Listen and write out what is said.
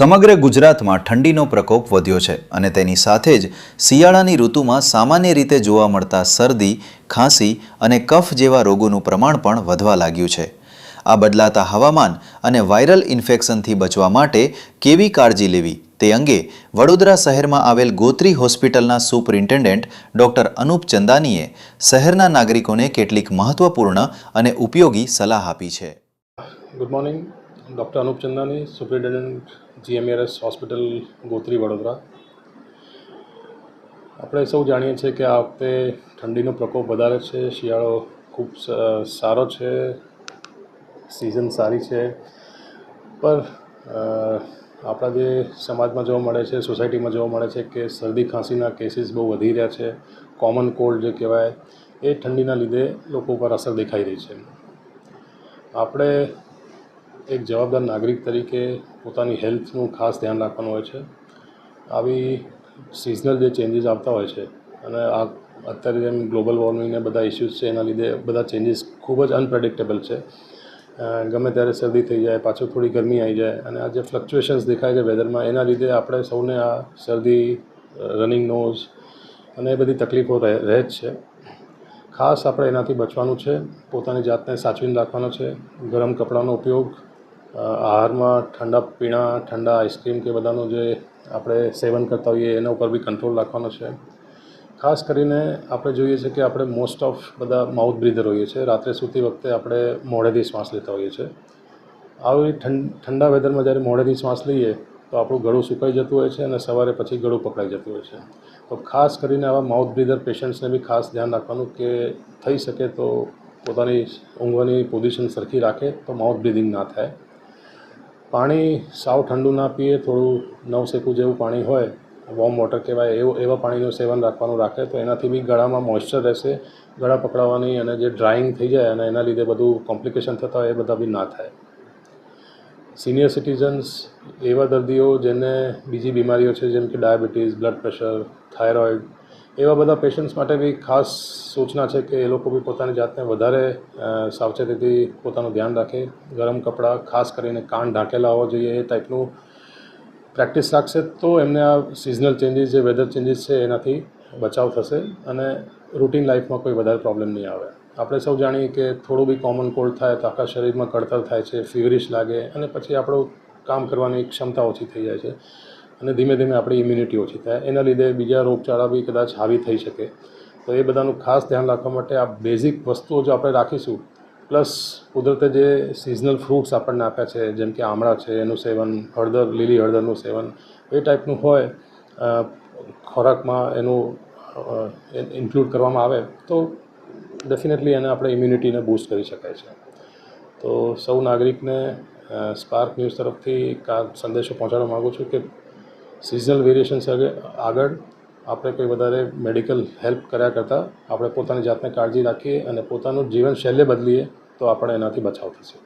સમગ્ર ગુજરાતમાં ઠંડીનો પ્રકોપ વધ્યો છે અને તેની સાથે જ શિયાળાની ઋતુમાં સામાન્ય રીતે જોવા મળતા શરદી, ખાંસી અને કફ જેવા રોગોનું પ્રમાણ પણ વધવા લાગ્યું છે। આ બદલાતા હવામાન અને વાયરલ ઇન્ફેક્શનથી બચવા માટે કેવી કાળજી લેવી તે અંગે વડોદરા શહેરમાં આવેલ ગોત્રી હોસ્પિટલના સુપરિન્ટેન્ડન્ટ ડોક્ટર અનુપ ચંદાનીએ શહેરના નાગરિકોને કેટલીક મહત્વપૂર્ણ અને ઉપયોગી સલાહ આપી છે। Good morning, doctor Anup Chandani, superintendent GMRS hospital Gotri Vadodara. આપણે સૌ જાણીએ છીએ કે આ વખતે ઠંડીનો પ્રકોપ વધારે છે। શિયાળો ખૂબ સારો છે, સિઝન સારી છે, પર આપણા જે સમાજમાં જોવા મળે છે, સોસાયટીમાં જોવા મળે છે કે શરદી ખાંસીના કેસીસ બહુ વધી રહ્યા છે। કોમન કોલ્ડ જે કહેવાય એ ઠંડીના લીધે લોકો પર અસર દેખાઈ રહી છે। આપણે એક જવાબદાર નાગરિક તરીકે પોતાની હેલ્થનું ખાસ ધ્યાન રાખવાનું હોય છે। આવી સિઝનલ જે ચેન્જીસ આવતા હોય છે અને આ અત્યારે જેમ ગ્લોબલ વોર્મિંગને બધા ઇસ્યુઝ છે એના લીધે બધા ચેન્જીસ ખૂબ જ અનપ્રેડિક્ટેબલ છે। ગમે ત્યારે શરદી થઈ જાય, પાછું થોડી ગરમી આવી જાય અને આ જે ફ્લક્ચ્યુએશન્સ દેખાય છે વેધરમાં એના લીધે આપણે સૌને આ શરદી, રનિંગ નોઝ અને એ બધી તકલીફો રહે જ છે। ખાસ આપણે એનાથી બચવાનું છે, પોતાની જાતને સાચવીને રાખવાનો છે। ગરમ કપડાનો ઉપયોગ, આહારમાં ઠંડા પીણા, ઠંડા આઈસ્ક્રીમ કે બધાનું જે આપણે સેવન કરતા હોઈએ એના ઉપર બી કંટ્રોલ રાખવાનો છે। ખાસ કરીને આપણે જોઈએ છીએ કે આપણે મોસ્ટ ઓફ બધા માઉથ બ્રીધર હોઈએ છીએ। રાત્રે સૂતી વખતે આપણે મોઢેથી શ્વાસ લેતા હોઈએ છીએ। આવી ઠંડા વેધરમાં જ્યારે મોઢેથી શ્વાસ લઈએ તો આપણું ગળું સુકાઈ જતું હોય છે અને સવારે પછી ગળું પકડાઈ જતું હોય છે। તો ખાસ કરીને આવા માઉથ બ્રીધર પેશન્ટ્સને બી ખાસ ધ્યાન રાખવાનું કે થઈ શકે તો પોતાની ઊંઘવાની પોઝિશન સરખી રાખે તો માઉથ બ્રીધિંગ ના થાય। પાણી સાવ ઠંડુ ના પીએ, થોડું નવસેકું જેવું પાણી હોય, વોર્મ વોટર કહેવાય એવા પાણીનું સેવન રાખવાનું રાખે તો એનાથી બી ગળામાં મોઇશ્ચર રહેશે, ગળા પકડાવાની અને જે ડ્રાઇંગ થઈ જાય અને એના લીધે બધું કોમ્પ્લિકેશન થતા હોય એ બધા બી ના થાય। સિનિયર સિટીઝન્સ, એવા દર્દીઓ જેને બીજી બીમારીઓ છે જેમ કે ડાયાબિટીસ, બ્લડ પ્રેશર, થાઇરોઇડ, એવા બધા પેશન્ટ્સ માટે બી ખાસ સૂચના છે કે એ લોકો બી પોતાની જાતને વધારે સાવચેતીથી પોતાનું ધ્યાન રાખે। ગરમ કપડાં, ખાસ કરીને કાન ઢાંકેલા હોવા જોઈએ એ ટાઈપનું પ્રેક્ટિસ રાખશે તો એમને આ સિઝનલ ચેન્જીસ, જે વેધર ચેન્જીસ છે એનાથી બચાવ થશે અને રૂટીન લાઈફમાં કોઈ વધારે પ્રોબ્લેમ નહીં આવે। આપણે સૌ જાણીએ કે થોડું બી કોમન કોલ્ડ થાય તો આખા શરીરમાં કળતર થાય છે, ફીવરિશ લાગે અને પછી આપણું કામ કરવાની ક્ષમતા ઓછી થઈ જાય છે અને ધીમે ધીમે આપણી ઇમ્યુનિટી ઓછી થાય, એના લીધે બીજા રોગચાળા બી કદાચ હાવી થઈ શકે। તો એ બધાનું ખાસ ધ્યાન રાખવા માટે આ બેઝિક વસ્તુઓ જો આપણે રાખીશું, પ્લસ કુદરતે જે સિઝનલ ફ્રૂટ્સ આપણને આપ્યા છે જેમ કે આમળા છે એનું સેવન, હળદર, લીલી હળદરનું સેવન, એ ટાઈપનું હોય ખોરાકમાં એનું ઇન્ક્લુડ કરવામાં આવે તો ડેફિનેટલી એને આપણે ઇમ્યુનિટીને બૂસ્ટ કરી શકાય છે। તો સૌ નાગરિકને સ્પાર્ક ન્યૂઝ તરફથી સંદેશો પહોંચાડવા માગું છું કે સિઝનલ વેરિએશન્સ આગળ આપણે કોઈ વધારે મેડિકલ હેલ્પ કર્યા કરતાં આપણે પોતાની જાતને કાળજી રાખીએ અને પોતાનું જીવનશૈલી બદલીએ તો આપણે એનાથી બચાવ થશે।